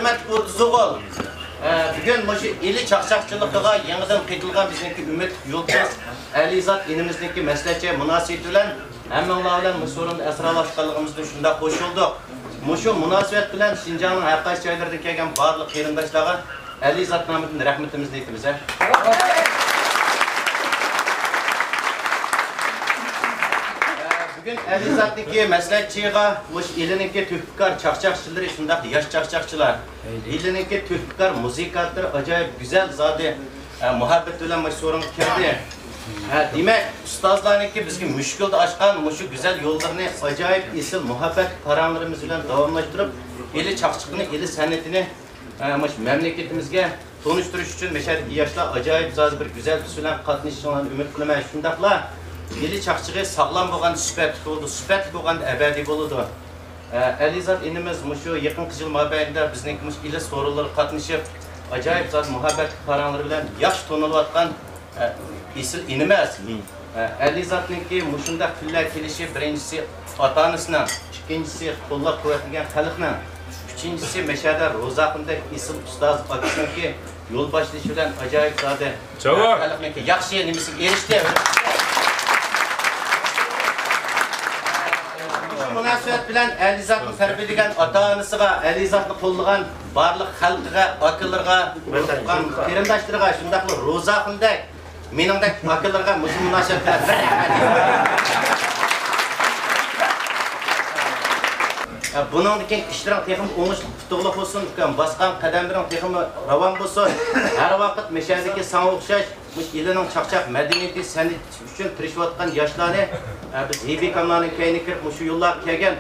hürmetli Urduzoğul. Bugün bu ili çakçakçılığa yanıdan kıytılgan bizdeki Ümit Yıldız, Alizat inimizdeki meslekçe münasebeti bilen hemmenla bilen bu sorun esralaşkanlığımızda şunda koşulduk. Muşu münasebet bilen Şincan'ın her kaysi yerlerde kelgen barlık yerindaşlarga Alizat namıdın rahmetimizni aytamiz. Bugün Alizat'taki meslekçiye, bu ilininki tühkar çakçakçıları, şundaki yaş çakçakçılar, ilininki tühkar muzikatlar acayip güzel zade muhabbet bilen bu sorun kirdi. Demek ustazlarınki bizge müşkülde açkan muşu güzel yollarını acayip isil muhabbet paranlarımız bilen davamlaştırıp ili çakçıkını, ili sanatını memleketimizge tanıştırış için meşhur yaşlar acayip zade bir güzel sülen katılışçı olan ümit kılmaya şundakla ili çakçığı sağlam boğan süpetlik oldu, süpetlik boğan ebedi oldu. Alizat inimiz muşu yakın kızıl mabeyinde bizninkimiz ili soruları katılışıp acayip zat muhabbet paranları bilen yaş tonuluvatkan isil inimez. Alizat'ınki muşunda küller kelişi birincisi ata-anasına, ikincisi kollab kuvvetligen halkına, üçüncüsü meşhada rozaqında isil ustaz akısınki yol başlayışı bilen acayip zade halkınki yaxşı inimisi erişti. Münasebet bilen Alizat'ın terbiyeligen ata-anasıga, Alizat'ı kollagan barlık halkıga, akıllarga, kerimdaşlarga, şundaklı rozaqındek meningdek akıllarga muşu münasebetler bir buningdaki işlerin texim oңuş tutuqliq olsun, basqan qadamlaring texim ravon bo'lsin. Har vaqt meshadagi sana o'xshash ilining chaqchaq madaniyati san'at uchun tirishayotgan yoshlarni biz Hebekamlarning kayni kirib shu yo'llarga kelgan.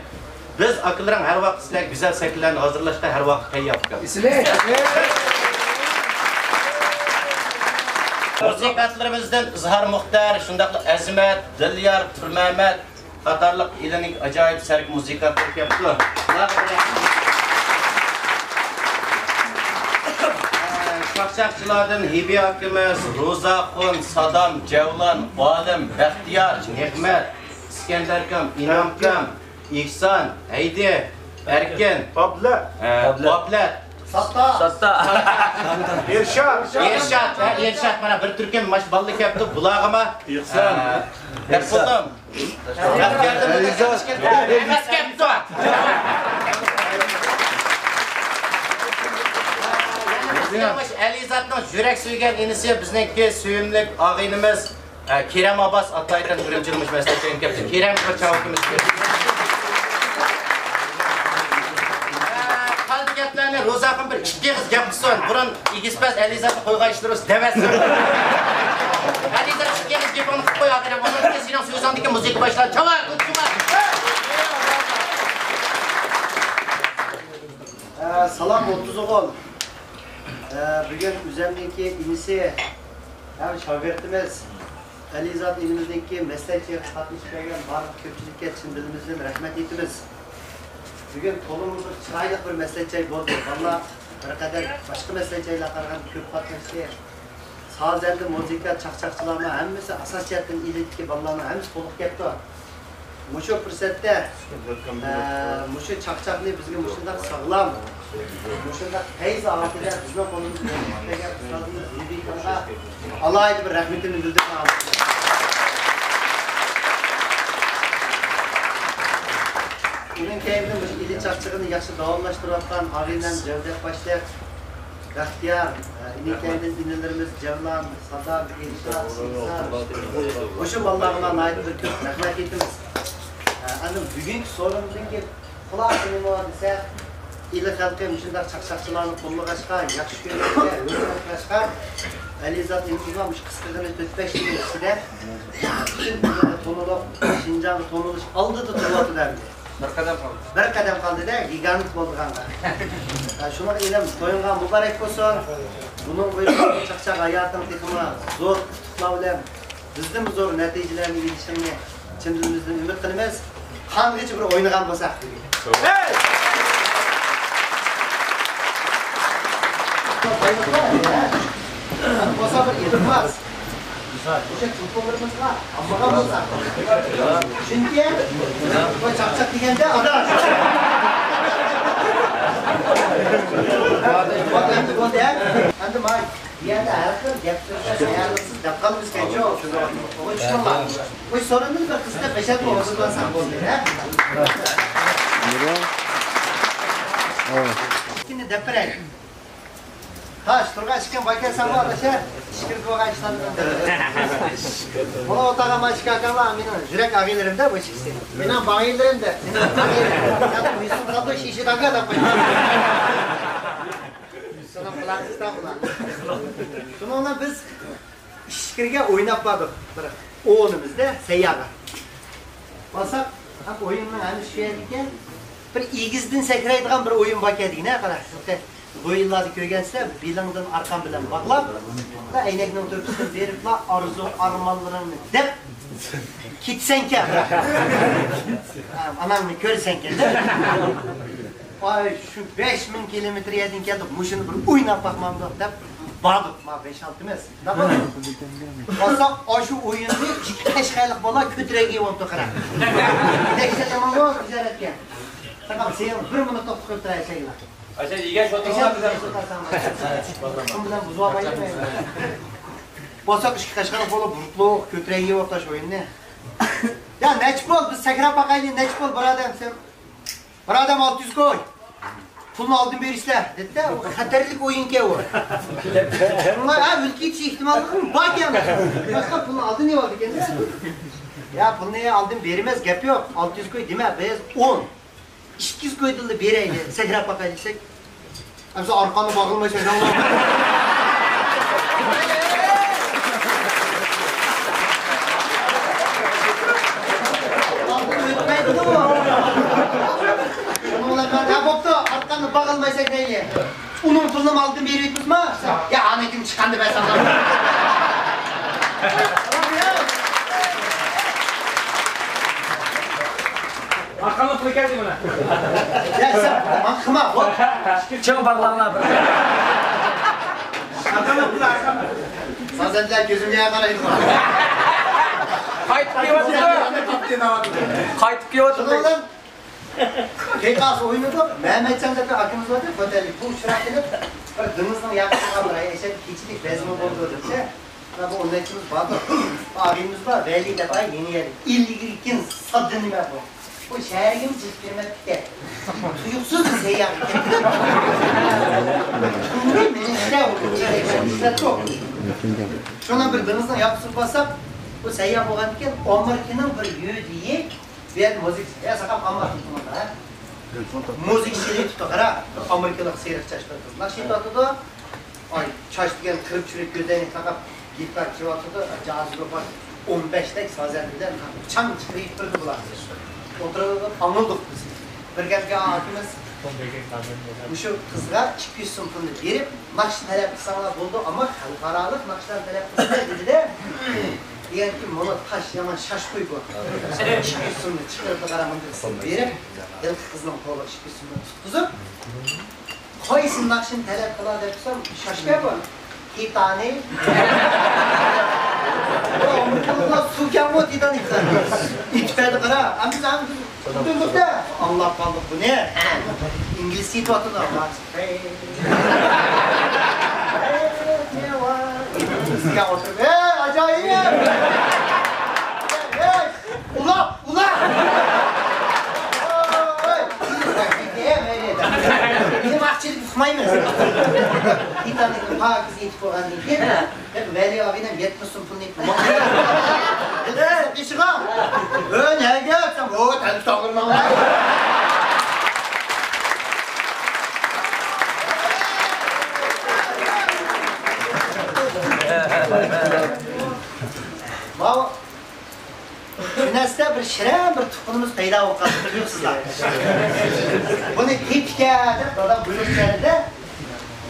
Biz akıllaring har vaqt sizlar go'zal shakllarni hozirlashda har vaqt tayyormiz. Muzikatlarimizdan İzhar Muxtar, shundaqli Azmat, Dilyar, Turmamat qatorliq ilining ajoyib sark muzikatlar kelibdi. Çakçakçılardan Hebe akimiz, Ro'zaxon, Sadam, Javlon, Olim, Baxtiyor, Nehmat, İskenderkam, İnomkam, İhson, Haydi, Erkin, Bablat, Satta, Erşat mana bir Türkmen maş ballı kelibdi, bulag'ima İhson, Erpuldim. Alizat'ın yürek suygan inisi bizniki suyumlik ağaynimiz Kerem Abbas Atay'dan birinci meslekten kelibdi. Kerem Kırçavukimiz kelibdi. Qaldi gaplarni Ro'zaxon bir ikki qiz gap qilsin. Burun igispaz Alizatni qo'yg'ayishtirib devasin. Alizat ikki qiz gapini qilib qo'yadi. Ondan keyin sening so'zingdagi musiqa boshlar. Çava, Salam Urduzoğul. Bugün üzerindeki inisi hem şagirdimiz Alizat ilimizdeki meslekçi katılışlarına barlık köpçülükке çin dilimizden rahmet etimiz. Bugün kolumuzda çıraylık bir meslekçi oldu. Valla bir kadar başka meslekçiyle kargan köp katılışlar. Sazende, müzika, çakçakçılarına hemmisi asasiyetin ilitki ballarına hemmisi koluk yaptı. Muşu fırsette muşu çakçaklı bizge muşundak sağlam, muşundak teyze ağatılar bizge konumuzda muhteşem ustadımız Hebekam'a Allah'a bir rahmetini bildirmek lazım. Bunun keyfini muşu ili çakçakını yaxşı davamlaştırırken ağıyla Cevdet başlayıp Baxtiyor, iniklerimiz, dinlerimiz Cevlan, Sadam, İrşad, İhsan, muşu ballarına ait bir köp rahmet etimiz. Anım bugünkü sorumuzun ki kulağını var ise ili halkı müşündar çakçakçılarını kolluğu açkan, yakış görevde, özgürlük açkan Alizat imtizmamış kıskırgını 4-5 yıl içinde bütün tonulup, Şincan'ı tonuluş aldı da turlatı derdi. Bir kadem kaldı da gigantik oldu kanka. Şuna ilim toyungan mübarek olsun. Bunun böyle çakçak hayatın tekımına zor tutulabilir. Bizden zor neticelerini ilişimini çimdilimizden ümit kılımız. Kan geçip bir oynagan bolsak. Bosa bir ilmaz. O'sha futbollarimiz var. Ammaga bo'lsa. Chunki bu chaqchaq deganda Bak endi bo'ldi ya. Endi may yerda har xil gap so'zlar ayarlisiz deb qolmizgan jo'q. O'g'il tushunma. Qo'y so'randin bir qizga beshat o'g'izlasan bo'ldi ya. Ikini deb beraylik. Taş, turga chiqqan bakar sanma adasha. Shikir qo'ygan ishlarni. Buni o'taga mashkakanlar meni yurak ag'inlarimda bu ishni. Men ham bag'inlarimda. Men uysin qilib shishi daga deb qo'ydim. Sana plastikdan bular. Shundan biz ishkirga o'ynab bordik. Bir o'g'limizda sayyaga. Bo'lsak, haq o'yinning ana shu yerga bir egizdan sakraydigan bir o'yin bor ekan, qara. Bo'yinlarni ko'rgansizlar, belingdan arqon bilan bog'lab, aynakning to'rtisidan beriblar, orzu armonlaringni deb ketsan-ka. Anamni ko'rsan-ka. Ay, şu 5000 kilometre yerden geldik, muşunu bir oynab bakmamda deb bordik, ma 5-6 emas. Bo'lsa, shu o'yinni ikki qashqayliq bola ko'tiraga yopdi qara. Deksa tamam o tijoratga. Faqat sen 1 minut to'xtab qo'yib turasizlar. Acha yegan shotlar bilan Kim bilan buzib olmayman. Bo'lsa ikki qashqayliq bola burtloq ko'tiraga yopdi shu o'yinni. Ya nech bol biz sakrab baqaylik, nech bol bir odam sen. Bir odam 600 qo'y. Pulni oldin berishlar, dedi-da, u xatarlik o'yin-ku u. Bunlar o'lka ketish ehtimolligim bor ekan. Boshqa pulni oldin yeb oldi ekan-da. Ya pulni oldin beramiz, gap yo'q. 600 qo'y dema, biz 10. 200 qo'ydildi beraylik, sakrab baqaylik. Amsa orqani bog'ilmaycha jonlar. Arqanı bağılmaysak neyle? Onun pulunu aldın beri bitmiş mi? Ya Ahmet'in çıkandı ben sana. Arqanı pul geldi bana. Ya sen akıma bak. Çık bağlanlar. Arqanı pul arqanı. Sazendiler gözümle yakaraydı. Qaytib kelyapti. Keykas oynadı. Mehmetcan da bir akımız vardı. Fotellik bu uçuraklanıp bir dımızdan yakışık alır. Eşet keçilik bezmi oldu dedikçe. Bu onlaçımız vardı. Abimiz var. Belli defa yeni yer. İlgirikin sadını ver bu. Bu şehirgimiz çizgirmek de. Tuyuksuz bir seyyar. Bunu işte oldu. İşte çok. Şuna bir dımızdan yapısıp bassak bu seyyar boğanken Amerika'nın bir yüğüdüğü ben müzik, ya sakam amma tutmadı ha. Müzik şeyi tuttu qara, Amerikalık seyirci çaştı kızlar. Şimdi atıda, ay çaştıgan kırıp çürük gözlerini takıp gitar çıvatıda, cazı var 15'tek sazendiler, çam çıkırıp durdu bular. Oturduğunda anıldık biz. Bir gapga akimiz, şu kızga 200 so'm pulni berib, naqsh talab qilsalar bo'ldi, ammo xalqaroliq naqshlar talab qilsa dedi-da. Deganki, mana tash yaman shash qo'yib 200 so'mni chiqarib qaramandir berib, el qizning qo'li 200 so'mni tutqizib, qaysi naqshni talab qiladi desam, shashga bor. Titani. Amerikalılar sukan o Titani. İptedi qara. Amca Tutundukda. Allah kaldık bu ne? İngiliz hit atı da var. Ne var? Sukan oturup. Acayip. Ula! Ula! Bizim akçelik tutmayımız. Bir tane pa kız yetip olan değil mi? Hep Veli abine 70 so'm pulni yetip. İşiğe! Ne gelsen? O tane takılmam. Baba, Şunasda bir shirin bir tuxumimiz paydo bo'lib qoldi, bilirsizlar. Buni tipga deb dadam buyruq berdi.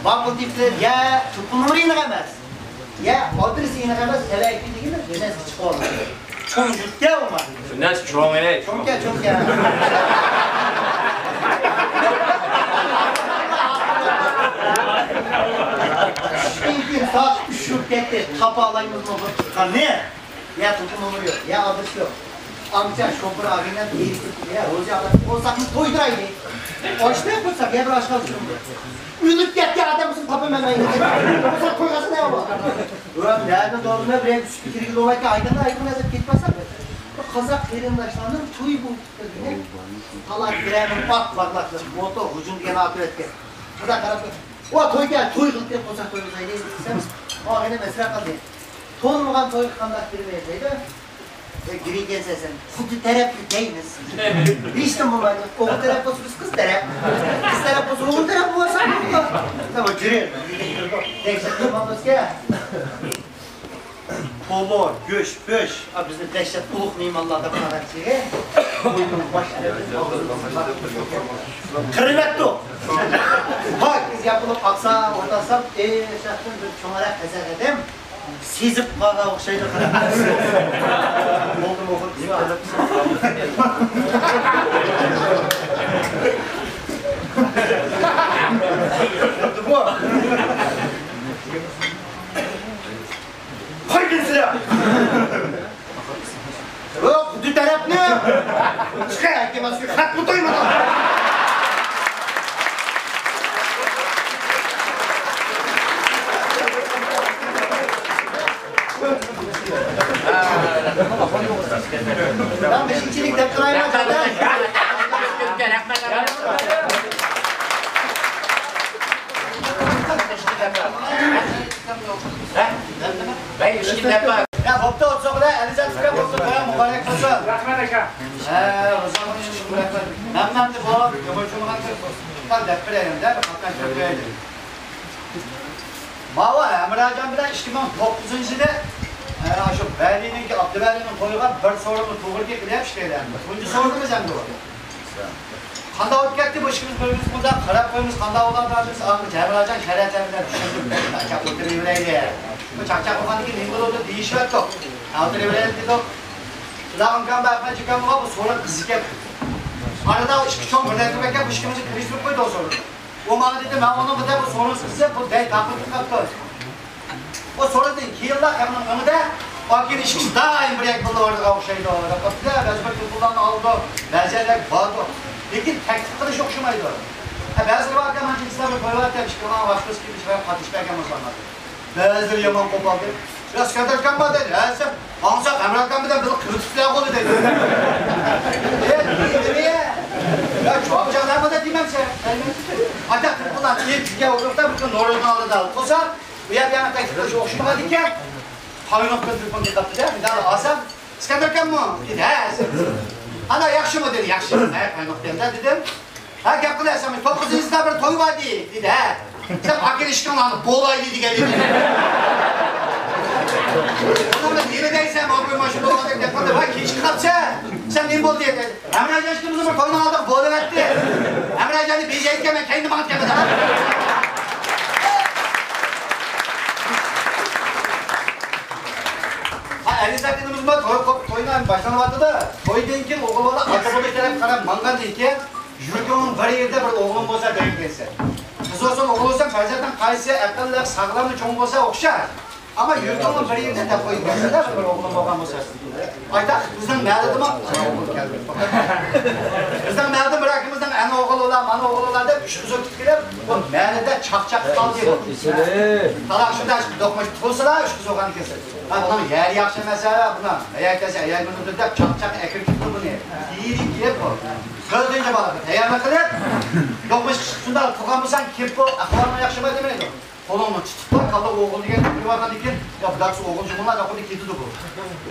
Ma'qul tiplar ya tuxumni aniq emas. Ya adresi aniq emas, talaki deganda Şunas chiqib oldi. Cho'ng jutga uma. Şunas cho'ng ey. Cho'ngga. Çünkü saat üşüp gitti, tapağlayımız mı bu? Ne? Ya tutumumuz yok, ya adresi yok. Amca şoför abiyle birisi ya Rozi abla olsak mı toyduraydı. O işte yapırsak gel bir aşağı uçurum. Ülüp gitti adamısın kapım hemen yine. Sen koygasın ne var? Ulan nerede doğruna bir küçük kilometre aydınla yazıp gitmezsen. Kazak erindaşlarının tuy bu. Talak biremin baklaklı. Moto hücum diye atıyor etken. Bu da tarafı. O toy gel, toy kılıp diye kozak koyuyoruz ayda izleseniz. O yine mesela kaldı. Tonulgan toy kandak biri verseydi. Giri gelse sen, kutu terapi değiliz. İşte bu var. Oğul teraposu kız terap. Kız teraposu oğul terapi varsa bu var. Tamam, giri. Dehşetli mamız gel. Polor, göç, böş. Bizde dehşet uluk mimarlarda buna verçeğe. Boynun başlarımız kırvetli o. Bak biz yapılıp aksam, ortasam, şahtın bir çoğarak ezer edem. Sezip bana okşaydı kırvetli. Oldum okul gibi alıp. Yaptı bu. Haydi silah! Yok, bu taraf ne? Çıkar, ki maske kat mı doymadı? Lan beşikçilik deptırayma zaten. Ben işim yapma. Ya hopta olsa bile Elizan çıkar hopta koyan mübarek olsun. Rahmet eka. O zaman hiç bırakmadım. Ben de bu yabancı olan kan depre elimde, bakkan çok beğendim. Mava Emre Hocam bilen 2009 yılda şu Berlin'in ki Abdüberlin'in koyulan bir sorunu doğru diye hep şeylerdi. Buncu sorduğumuz hem de o. Kanda ot geldi bu işimiz bölümümüz burada. Karab koyumuz kanda olan dağımız ağır. Emre Hocam şereflerinden düşündüm. Çak oturuyorlar. Bu çak olanı ki ne oldu değişiyor yok. Oturuyorlar dedik. Ulan kan bakma çıkan bu sonra kızık yapıyor. Arada işki çok münezzebeke bu işkimizi kırıştırıp koydu o sorunu. O bana dedi ben onun bu da bu sorun sıkısı bu değil kapıtı kaptı. O sonra dedi 2 yıllar hemen önünde bakın işkisi daim bir yak buldu orada o şeyde orada. Kapıda bezbek kullandı aldı. Bezerler vardı. Lekin teklif kılış okşumaydı. Bazıları var ki hemen cinsler bir koyular demiş ki ona başkası gibi bir şey patışlarken uzanmadı. Bazıları yaman kopaldı. Biraz kadarken bana dedi. Sen Ansak Emre'den bir de böyle kırıtıklığa kolu dedi. Niye? Ya çok canlar da demem sen. Hatta bunlar ilk ya olursa bütün Norveç'ten aldı aldı. Olsa bu yer bir yana teklif okşuma diken hayvanlık kırıtıklığa dikkat eder. Bir daha alsam sıkıntırken mi? Dedi ana yaxşı mı dedi, yaxşı. Hayvanlık dedim. Ha gap kılarsam 9. bir toy var dedi. Sen akıl işkanlarını boğulaydı geldi. Ona da neredeysem abi maşallah olarak yapmadı. Bak hiç kapsa. Sen ne bol diye dedi. Emre Hocam işte bizim toyunu aldık boğulu etti. Emre Hocam'ı bir şey etken ben kendim anlatamadım. Ha Elizabeth dediğimiz toyundan başlanmadı da toy deyinken oğlu atabolu taraf karab mangan deyinken yürüdüğünün bir yerde bir oğlum olsa denk gelse. Kız olsan oğul olsan zaten kayısı akıllı sağlamlı çoğun olsa okşar. Ama yurdumun bir yerine de koyup gelseler bir oğlum babam olsa. Ayta bizden mağludıma oğul geldi. Bizden mağludım bırakımızdan ana oğul olan, ana oğul olan da üç kızı tutkiler o mağluda çak kal diye bu. Talak şurada dokmuş tutulsalar üç kız oğlanı keser. Ha bunun yer yakşı mesela buna. Eğer kese eğer bunu da çak ekir tutur bunu. İyilik diye bu. Söz deyince bana eğer ne kadar dokmuş şunda tukamırsan kim bu akvarına yakşıma demeydi. Kolonunu tutup kaldı oğul diye bir vardan dikin ya bu da oğul cumhurlar da kodu kiti bu.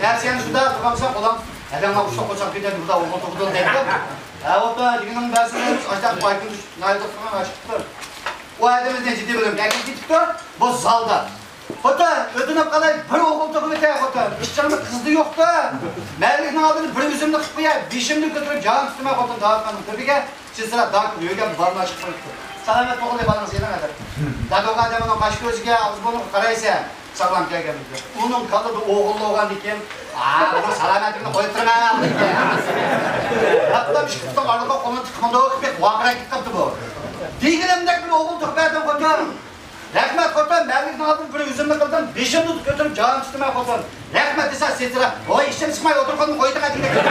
Eğer sen şunda tukamırsan olan hemen bu şok olacak bir de burada oğul tokudun dedi. O da diginin dersiniz açtık bu aykın nerede falan açıktır. O adamız ne ciddi bölüm geldi gitti bu zalda. Hatta ödünüp kalayıp bir oğul tokumu teyek hatta. İşçilerime kızdı yoktu. Merlik'in aldığını bir yüzümlü kıpıya, bir şimdi götürüp canım üstüme koydum dağıtmadım. Tabii ki siz sıra dağıt kılıyorken barına çıkıp salamet oğul diye bana zeyden eder. Daha da o adamın o kaş gözüge ağız bunu karaysa sağlam gelgen bilir. Onun kalıbı oğullu olan diken, bunun salametini koyutturmaya aldık ya. Hatta bir şey tutup arada onun tıkımında o kıpık vakıra gitti bu. Diğilimdeki bir oğul tıkmaydım koyuyorum. Rahmet kotan, Merlik'in aldığını bir yüzümle kıldım, beşini tutup götürüp canım üstüme kotan. Rahmet desen sesine, o işten çıkmayı otur koydum, koyduk hadi gidelim.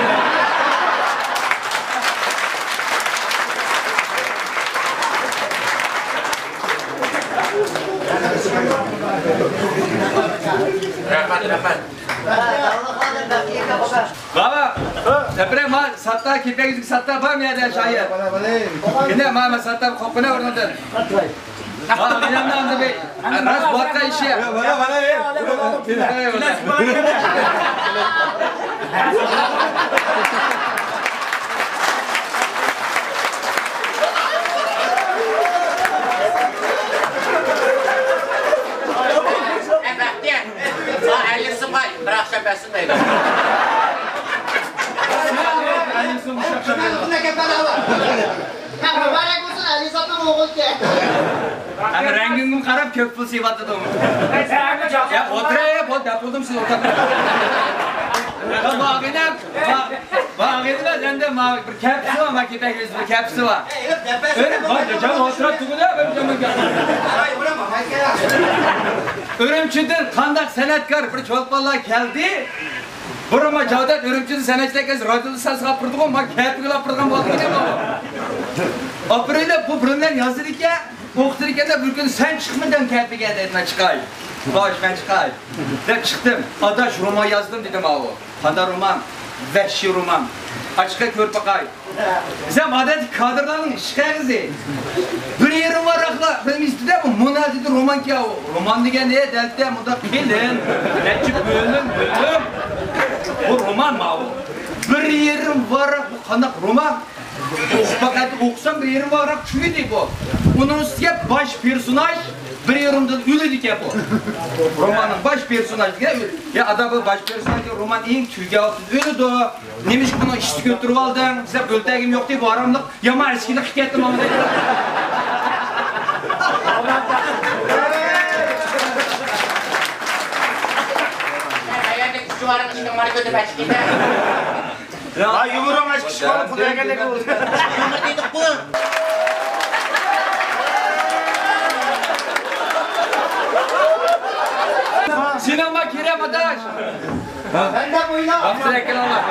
Rahmat, rahmat. Baba, sebenernya mah satta kita gitu satta apa ya ada saya. Ini mah satta kopnya orang itu. Ah, ini nama tapi ras buat kaya sih. Bahtiyar, aile sıkay, bırak şapasın da edin. Ama rengin karab köpül sivatı da ya oturaya bol yapıldım siz otur. Bağırdılar sende bir kapsı var makita gibi bir kapsı var. Öyle bak canım oturak tuğda ben canım Örümçüdür kandak senetkar bir çolpalar geldi. Burama Cavdat Örümçüdür senetçiler radyoda ses kapırdı ama kapı kapırdı oldu ne bu? Aprelde bu bölümler yazılırken okurken de bir gün sen çıkmadan kapı geldi ben çıkayım. Baş ben çıkayım. Ben çıktım. Adaş roman yazdım dedim abi. Kanda roman, vəhşi roman. Açıkça kör bakayım. Sen adet kadrların şikayetiz. Bir yerim var akla. Benim istedim bu monadidi roman ki o. Roman diye ne delte muda pilin. Netçik bölüm. Bu roman mı o? Bir yerim var bu kandak roman. Fakat okusam bir yerim var çünkü bu. Bunun üstüne baş personaj bir yerimde ülüdük ya bu. Romanın baş personajı ya adamı baş personajı roman en tüyge altı ülüdü. Neymiş bunu işti götürüp aldın. Size böltegim yok diye bu aramlık yama eskilik hikayetim ama dedi. Hayalde küçük varın işte marka ödeme çıkıydı. Ha yumurum aşk çıkalım buraya geldik oldu. Yumur dedik bu. Sinema kirem adaş. Ben de buyla. Aferin ekran Allah.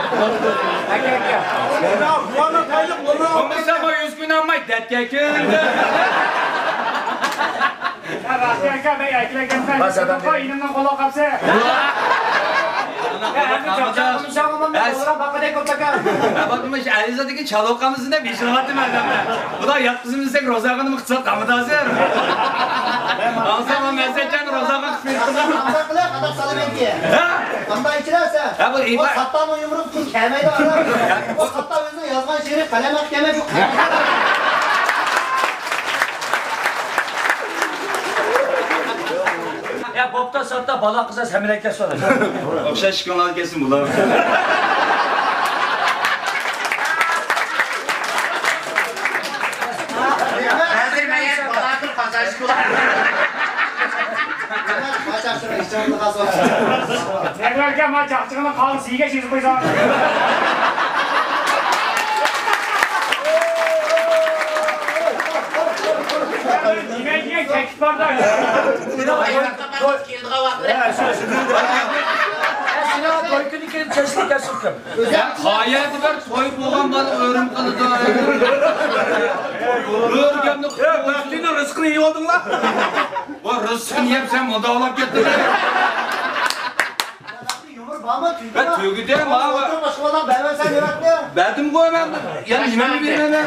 Olmazsa ama 100 gün almayı detke köyünde. Bakmış Eliza'daki çalı okamızın da bir şey var değil mi adamlar? Bu da yatkısını istek rozağını mı kısa kamıda hazır? Alsam o mesajcan rozağını kısa. Kamda kılak, adam sana bekliyor. Kamda içilerse, Ya bu iyi o bak. sattan o yumruk kim kelmeyi de arar. O sattan özünü yazman şiiri kalem mahkeme yok. Ya bopta satta balak kıza semireke soracak. Okşa şıkkınlar kesin bular. Hazır meğer balakır pazarcı kulak. Başak şunu işçilik kazan. Tekrar ama çakçığını kalın siga çizip koysam. Yine kekik var da. Ayakta bakıp kildi kavakları. Sinema toykun ikini çeşitlik esirkim. Hayatı var soyup boğan bana örüm kılıdı. Örgemni Bahtiyar rızkını iyi oldun lan. o rızkını yem sen moda olap gittin. Yumruk bağma tüydü. Ben tüygü derim abi. Otur başımadan ben sen yönetmiyor. Verdim koymam. Yani yemeğimi bilmem.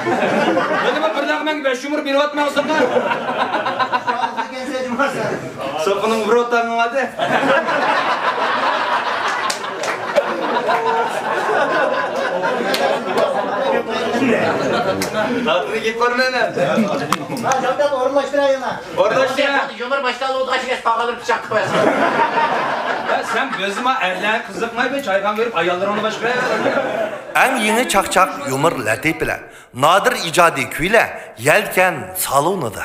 Dedim ben bir dakika 5 yumur bir vatma olsun lan. Sağlıklı gençliğe cumarsa. Sapının vur otanın adı. Tatlı git var ne? Ha Cavdat orunlaştırayım ha. Orada işte. Cumhurbaşkanı oldu kaçık pahalı bıçak koyarsın. Ya sen gözüme eller kızıkmay be çaygan verip ayallar onu başka ver. Әң еңі чақчақ юмыр ләтейпілі, надыр ижади күйлі, елкен салуныды.